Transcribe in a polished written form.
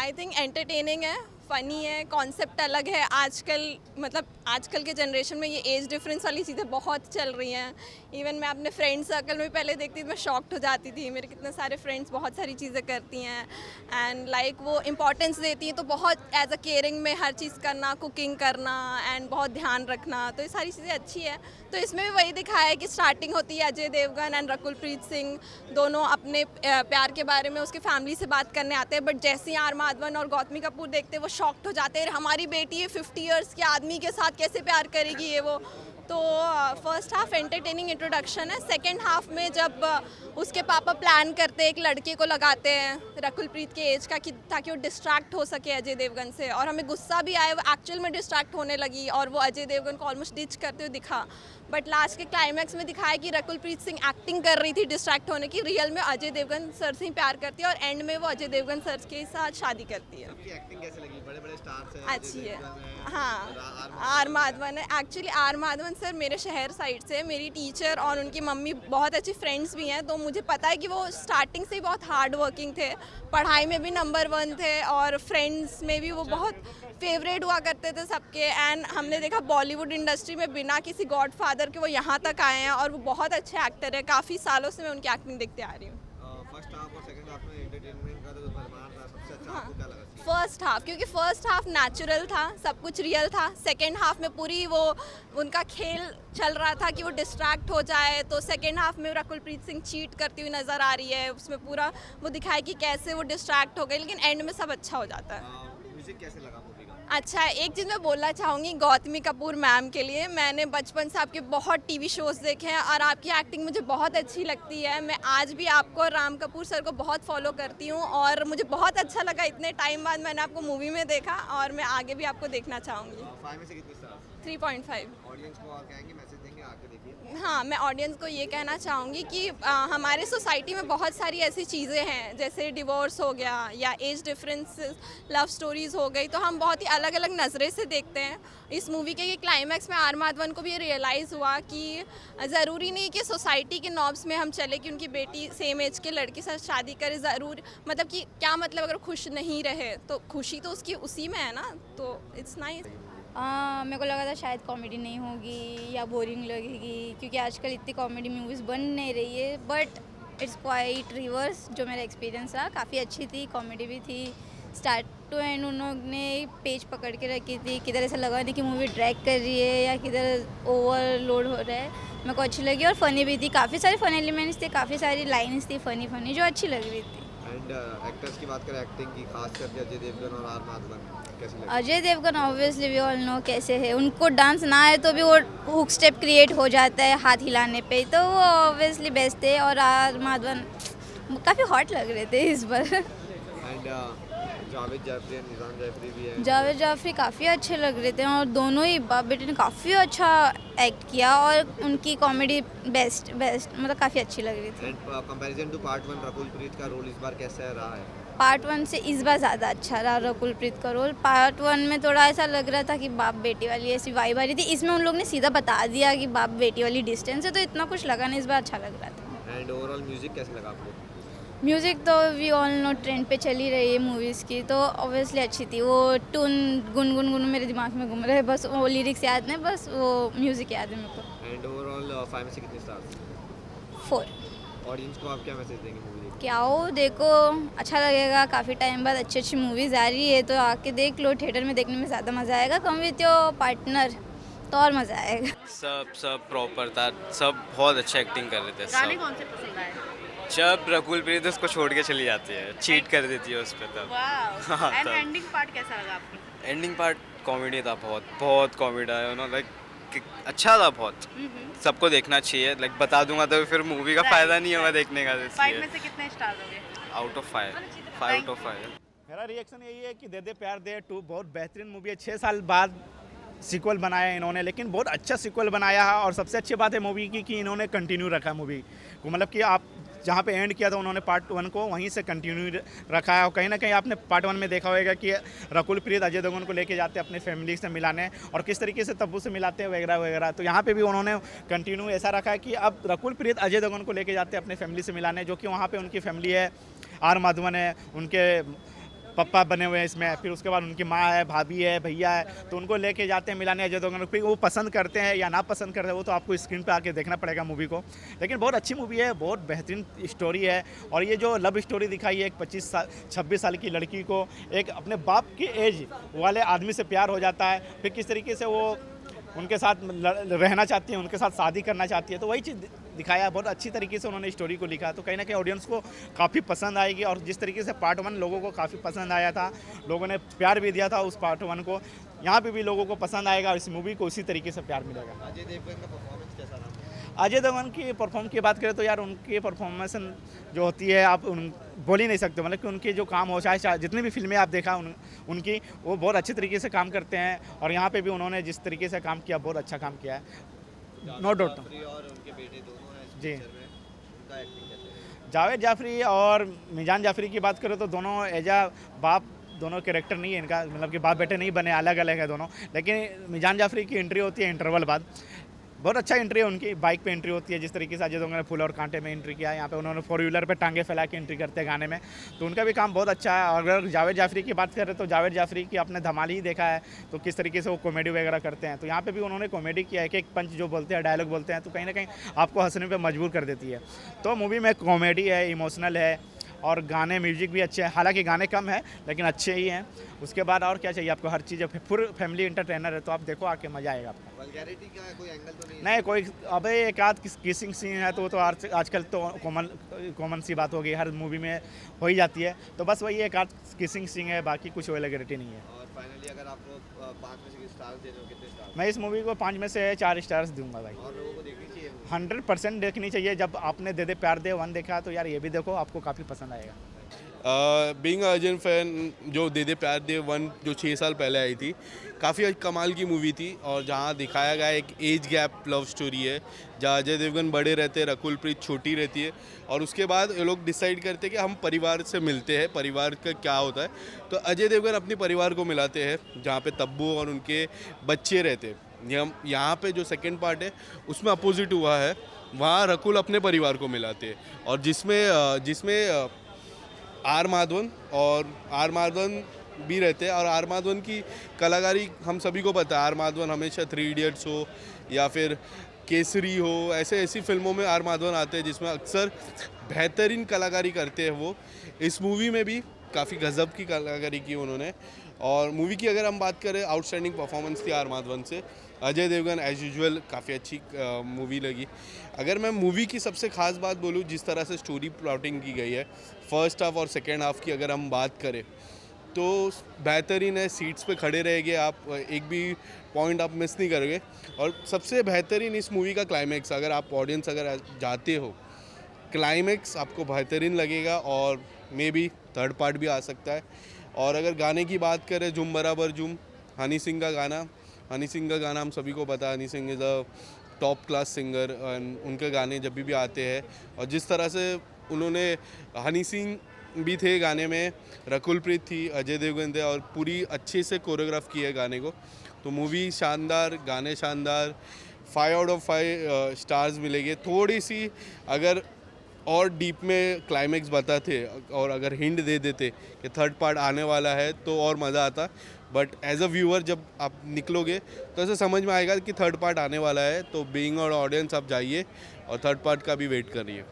I think entertaining है, funny है, concept अलग है। आजकल के जनरेशन में ये एज डिफरेंस वाली चीज़ें बहुत चल रही हैं। इवन मैं अपने फ्रेंड सर्कल में पहले देखती थी, मैं शॉक्ड हो जाती थी। मेरे कितने सारे फ्रेंड्स बहुत सारी चीज़ें करती हैं एंड वो इम्पोर्टेंस देती हैं, तो बहुत एज अ केयरिंग में हर चीज़ करना, कुकिंग करना एंड बहुत ध्यान रखना, तो ये सारी चीज़ें अच्छी है। तो इसमें भी वही दिखाया है कि स्टार्टिंग होती है अजय देवगन एंड रकुलप्रीत सिंह दोनों अपने प्यार के बारे में उसके फैमिली से बात करने आते हैं, बट जैसे ही आर माधवन और गौतमी कपूर देखते हैं वो शॉक्ड हो जाते हैं, हमारी बेटी है 50 इयर्स के आदमी के साथ कैसे प्यार करेगी ये वो। तो फर्स्ट हाफ एंटरटेनिंग इंट्रोडक्शन है। सेकंड हाफ में जब उसके पापा प्लान करते हैं, एक लड़के को लगाते हैं रकुलप्रीत के एज का, कि ताकि वो डिस्ट्रैक्ट हो सके अजय देवगन से, और हमें गुस्सा भी आया, वो एक्चुअल में डिस्ट्रैक्ट होने लगी और वो अजय देवगन को ऑलमोस्ट डिच करते हुए दिखा। बट लास्ट के क्लाइमैक्स में दिखाया कि रकुलप्रीत सिंह एक्टिंग कर रही थी डिस्ट्रैक्ट होने की, रियल में अजय देवगन सर से ही प्यार करती है और एंड में वो अजय देवगन सर के साथ शादी करती है। आपकी एक्टिंग कैसे लगी? बड़े-बड़े स्टार्स हैं, अच्छी है, हाँ। आर आर माधवन है, एक्चुअली आर माधवन सर मेरे शहर साइड से, मेरी टीचर और उनकी मम्मी बहुत अच्छी फ्रेंड्स भी हैं, तो मुझे पता है कि वो स्टार्टिंग से ही बहुत हार्ड वर्किंग थे, पढ़ाई में भी नंबर 1 थे और फ्रेंड्स में भी वो बहुत फेवरेट हुआ करते थे सबके। एंड हमने देखा बॉलीवुड इंडस्ट्री में बिना किसी गॉडफादर के वो यहाँ तक आए हैं और वो बहुत अच्छे एक्टर है। काफ़ी सालों से मैं उनकी एक्टिंग देखते आ रही हूँ। फर्स्ट हाफ और सेकंड हाफ में एंटरटेनमेंट का जो भरमार था, सबसे अच्छा हाँ, आपको क्या लगा? फर्स्ट हाफ, क्योंकि फर्स्ट हाफ नेचुरल था, सब कुछ रियल था। सेकेंड हाफ में पूरी वो उनका खेल चल रहा था कि वो डिस्ट्रैक्ट हो जाए, तो सेकेंड हाफ में रकुलप्रीत सिंह चीट करती हुई नज़र आ रही है, उसमें पूरा वो दिखाया कि कैसे वो डिस्ट्रैक्ट हो गई, लेकिन एंड में सब अच्छा हो जाता है। म्यूजिक कैसे लगा मूवी का? अच्छा, एक चीज़ मैं बोलना चाहूँगी गौतमी कपूर मैम के लिए, मैंने बचपन से आपके बहुत टीवी शोज़ देखे हैं और आपकी एक्टिंग मुझे बहुत अच्छी लगती है। मैं आज भी आपको और राम कपूर सर को बहुत फॉलो करती हूँ और मुझे बहुत अच्छा लगा, इतने टाइम बाद मैंने आपको मूवी में देखा और मैं आगे भी आपको देखना चाहूँगी। 5 में से कितने स्टार्स? 3.5। ऑडियंस को और कहेंगे, मैसेज देंगे, आके देखिए। हाँ, मैं ऑडियंस को ये कहना चाहूँगी कि हमारे सोसाइटी में बहुत सारी ऐसी चीज़ें हैं, जैसे डिवोर्स हो गया या एज डिफरेंस, लव स्टोरीज़ हो गई, तो हम बहुत ही अलग अलग नज़रे से देखते हैं। इस मूवी के क्लाइमैक्स में आर माधवन को भी ये रियलाइज़ हुआ कि ज़रूरी नहीं कि सोसाइटी के नॉर्म्स में हम चले कि उनकी बेटी सेम एज के लड़के के साथ शादी करे, ज़रूर मतलब कि क्या मतलब अगर खुश नहीं रहे तो खुशी तो उसकी उसी में है ना, तो इट्स नाइस। मेरे को लगा था शायद कॉमेडी नहीं होगी या बोरिंग लगेगी, क्योंकि आजकल इतनी कॉमेडी मूवीज़ बन नहीं रही है, बट इट्स क्वाइट रिवर्स। जो मेरा एक्सपीरियंस रहा काफ़ी अच्छी थी, कॉमेडी भी थी, स्टार्ट टू एंड उन्होंने पेज पकड़ के रखी थी, किधर ऐसा लगा नहीं कि मूवी ड्रैग कर रही है या किधर ओवरलोड हो रहा है। मेरे को अच्छी लगी और फ़नी भी थी, काफ़ी सारे फ़नी एलिमेंट्स थे, काफ़ी सारी लाइन्स थी फ़नी जो अच्छी लग रही थी। एंड एक्टर्स की बात करें, एक्टिंग की, खास करके अजय देवगन और आर माधवन, कैसी लगी? Ajay Devgan obviously we all know कैसे है, उनको डांस ना आए तो भी वो हुक स्टेप क्रिएट हो जाता है हाथ हिलाने पे, तो वो ऑब्वियसली बेस्ट है। और आर माधवन काफ़ी हॉट लग रहे थे इस बार। एंड जावेद जाफरी एंड निज़ाम जाफरी भी है। जावेद जाफरी काफ़ी अच्छे लग रहे थे और दोनों ही बाप बेटे ने काफ़ी अच्छा एक्ट किया और उनकी कॉमेडी बेस्ट मतलब काफ़ी अच्छी लग रही थी। And comparison to part 1, Rakul Preet का रोल इस बार कैसा रहा है? पार्ट 1 से इस बार ज़्यादा अच्छा रहा रकुलप्रीत का रोल। पार्ट 1 में थोड़ा ऐसा लग रहा था कि बाप बेटी वाली ऐसी वाइब आ रही थी, इसमें उन लोग ने सीधा बता दिया कि बाप बेटी वाली डिस्टेंस है, तो इतना कुछ लगा नहीं, इस बार अच्छा लग रहा था। एंड ओवरऑल म्यूजिक कैसा लगा आपको? म्यूज़िक तो वी ऑल नो ट्रेंड पे चली रही है मूवीज़ की, तो ऑब्वियसली अच्छी थी। वो टून गुन मेरे दिमाग में घूम रहे हैं, बस वो लिरिक्स याद नहीं, बस वो म्यूज़िक याद है मेरे को। एंड ओवरऑल 5 में से कितने स्टार्स? 4। ऑडियंस को आप क्या मैसेज देंगे मूवी देख के? क्या हो, देखो अच्छा लगेगा, काफ़ी टाइम बाद अच्छी अच्छी मूवीज़ आ रही है, तो आके देख लो, थिएटर में देखने में ज़्यादा मज़ा आएगा, कम विथ योर पार्टनर तो और मज़ा आएगा। सब प्रॉपर था, सब बहुत अच्छा एक्टिंग कर रहे थे गाने सब। कौन से पसंद आए? जब रकुलप्रीत उसको छोड़ के चली जाती है, चीट कर देती है उस पर, तब वाओ। हाँ, एंड तब। एंडिंग पार्ट कैसा लगा आपको? एंडिंग पार्ट कॉमेडी था, बहुत कॉमेडी है, यू नो, लाइक अच्छा था बहुत। सबको देखना चाहिए, लाइक बता दूंगा तो फिर मूवी का Right, फ़ायदा नहीं होगा right. देखने का, 5 में से कितने स्टार दोगे? Out of 5, 5 out of 5। मेरा रिएक्शन यही है कि दे दे प्यार दे 2 बहुत बेहतरीन मूवी है। 6 साल बाद सीक्वल बनाया है इन्होंने, लेकिन बहुत अच्छा सीक्वल बनाया है और सबसे अच्छी बात है मूवी की कि इन्होंने कंटिन्यू रखा मूवी को, मतलब कि आप जहाँ पे एंड किया था उन्होंने पार्ट 1 को वहीं से कंटिन्यू रखा है। और कहीं ना कहीं आपने पार्ट 1 में देखा होगा कि रकुलप्रीत अजय देवगन को लेके जाते हैं अपनी फैमिली से मिलाने और किस तरीके से तब्बू से मिलाते हैं वगैरह वगैरह, तो यहाँ पे भी उन्होंने कंटिन्यू ऐसा रखा है कि अब रकुलप्रीत अजय देवगन को लेके जाते हैं अपने फैमिली से मिलाने, जो कि वहाँ पर उनकी फैमिली है, आर माधवन है, उनके पप्पा बने हुए हैं इसमें, फिर उसके बाद उनकी माँ है, भाभी है, भैया है, तो उनको लेके जाते हैं मिलाने अजय देवगन को। फिर वो पसंद करते हैं या ना पसंद करते हैं वो तो आपको स्क्रीन पे आके देखना पड़ेगा मूवी को। लेकिन बहुत अच्छी मूवी है, बहुत बेहतरीन स्टोरी है। और ये जो लव स्टोरी दिखाई है, एक 26 साल की लड़की को एक अपने बाप की एज वाले आदमी से प्यार हो जाता है, फिर किस तरीके से वो उनके साथ रहना चाहती है, उनके साथ शादी करना चाहती है, तो वही चीज़ दिखाया। बहुत अच्छी तरीके से उन्होंने स्टोरी को लिखा, तो कहीं ना कहीं ऑडियंस को काफ़ी पसंद आएगी। और जिस तरीके से पार्ट 1 लोगों को काफ़ी पसंद आया था, लोगों ने प्यार भी दिया था उस पार्ट 1 को, यहाँ पे भी लोगों को पसंद आएगा और इस मूवी को उसी तरीके से प्यार मिलेगा। अजय देवगन का परफॉर्मेंस कैसा रहा? अजय देवगन की परफॉर्म की बात करें तो यार उनकी परफॉर्मेंस जो होती है आप बोल ही नहीं सकते, मतलब कि उनके जो काम हो चाहे जितनी भी फिल्में आप देखा उनकी वो बहुत अच्छे तरीके से काम करते हैं। और यहाँ पे भी उन्होंने जिस तरीके से काम किया बहुत अच्छा काम किया है, नो डाउट। जाफरी और उनके बेटे दोनों हैं इस जी। पिक्चर में, उनका एक्टिंग कैसे है? जावेद जाफरी और मिजान जाफरी की बात करें तो दोनों एजा बाप दोनों कैरेक्टर नहीं है इनका, मतलब कि बाप बेटे नहीं बने, अलग अलग है दोनों। लेकिन मिजान जाफरी की एंट्री होती है इंटरवल बाद, बहुत अच्छा एंट्री है उनकी, बाइक पे एंट्री होती है। जिस तरीके से अजय देवगन ने फूल और कांटे में एंट्री किया है, यहाँ पे उन्होंने 4 व्हीलर पे टांगे फैला के एंट्री करते हैं गाने में, तो उनका भी काम बहुत अच्छा है। और अगर जावेद जाफरी की बात करें तो जावेद जाफरी की आपने धमाल ही देखा है, तो किस तरीके से वो कॉमेडी वगैरह करते हैं, तो यहाँ पे भी उन्होंने कॉमेडी किया है। एक पंच जो बोलते हैं, डायलॉग बोलते हैं, तो कहीं ना कहीं आपको हंसने पर मजबूर कर देती है। तो मूवी में कॉमेडी है, इमोशनल है और गाने म्यूजिक भी अच्छे हैं, हालांकि गाने कम है लेकिन अच्छे ही हैं। उसके बाद और क्या चाहिए आपको, हर चीज़ फुल फैमिली एंटरटेनर है, तो आप देखो आके मज़ा आएगा आपको। वल्गैरिटी का कोई एंगल तो नहीं है? नहीं कोई, अबे एक आध किसिंग सीन है तो वो तो आजकल तो कॉमन सी बात हो गई, हर मूवी में हो ही जाती है, तो बस वही एक आध किसिंग सीन है, बाकी कुछ वल्गैरिटी नहीं है। और फाइनली अगर आपको 5 में से स्टार्स दे दो, कितने स्टार? मैं इस मूवी को 5 में से 4 स्टार्स दूंगा भाई। और लोगों को देखनी चाहिए? 100% देखनी चाहिए। जब आपने दे दे प्यार दे 1 देखा तो यार ये भी देखो, आपको काफ़ी पसंद आएगा। बीइंग अर्जेंट फैन, जो दे दे प्यार दे 1 जो 6 साल पहले आई थी, काफ़ी कमाल की मूवी थी। और जहाँ दिखाया गया एक एज गैप लव स्टोरी है, जहाँ अजय देवगन बड़े रहते हैं, रकुल प्रीत छोटी रहती है, और उसके बाद ये लोग डिसाइड करते हैं कि हम परिवार से मिलते हैं, परिवार का क्या होता है। तो अजय देवगन अपने परिवार को मिलाते हैं, जहाँ पे तब्बू और उनके बच्चे रहते हैं। यहाँ पे जो सेकेंड पार्ट है उसमें अपोजिट हुआ है, वहाँ रकुल अपने परिवार को मिलाते हैं, और जिसमें आर माधवन भी रहते हैं। और आर माधवन की कलाकारी हम सभी को पता है, आर माधवन हमेशा 3 इडियट्स हो या फिर केसरी हो, ऐसी फिल्मों में आर माधवन आते हैं जिसमें अक्सर बेहतरीन कलाकारी करते हैं वो। इस मूवी में भी काफ़ी गजब की कलाकारी की उन्होंने। और मूवी की अगर हम बात करें, आउटस्टैंडिंग परफॉर्मेंस थी आर माधवन से। अजय देवगन एज यूजुअल काफ़ी अच्छी मूवी लगी। अगर मैं मूवी की सबसे ख़ास बात बोलूँ, जिस तरह से स्टोरी प्लॉटिंग की गई है, फर्स्ट हाफ और सेकेंड हाफ की अगर हम बात करें तो बेहतरीन है। सीट्स पे खड़े रहेंगे आप, एक भी पॉइंट आप मिस नहीं करोगे। और सबसे बेहतरीन इस मूवी का क्लाइमैक्स, अगर आप ऑडियंस अगर जाते हो, क्लाइमैक्स आपको बेहतरीन लगेगा। और मे बी 3rd पार्ट भी आ सकता है। और अगर गाने की बात करें, झूम बराबर झूम, हनी सिंह का गाना हम सभी को पता है, Honey Singh is a top class singer. उनके गाने जब भी आते हैं, और जिस तरह से उन्होंने, हनी सिंह भी थे गाने में, रकुल प्रीत थी, अजय देवगन थे, और पूरी अच्छे से कोरियोग्राफ की है गाने को। तो मूवी शानदार, गाने शानदार, 5 आउट ऑफ 5 स्टार्स मिलेंगे। थोड़ी सी अगर और डीप में क्लाइमैक्स बताते और अगर हिंट दे देते कि 3rd पार्ट आने वाला है तो और मज़ा आता। बट एज अ व्यूअर जब आप निकलोगे तो ऐसे समझ में आएगा कि 3rd पार्ट आने वाला है। तो बीइंग और ऑडियंस आप जाइए और 3rd पार्ट का भी वेट करिए।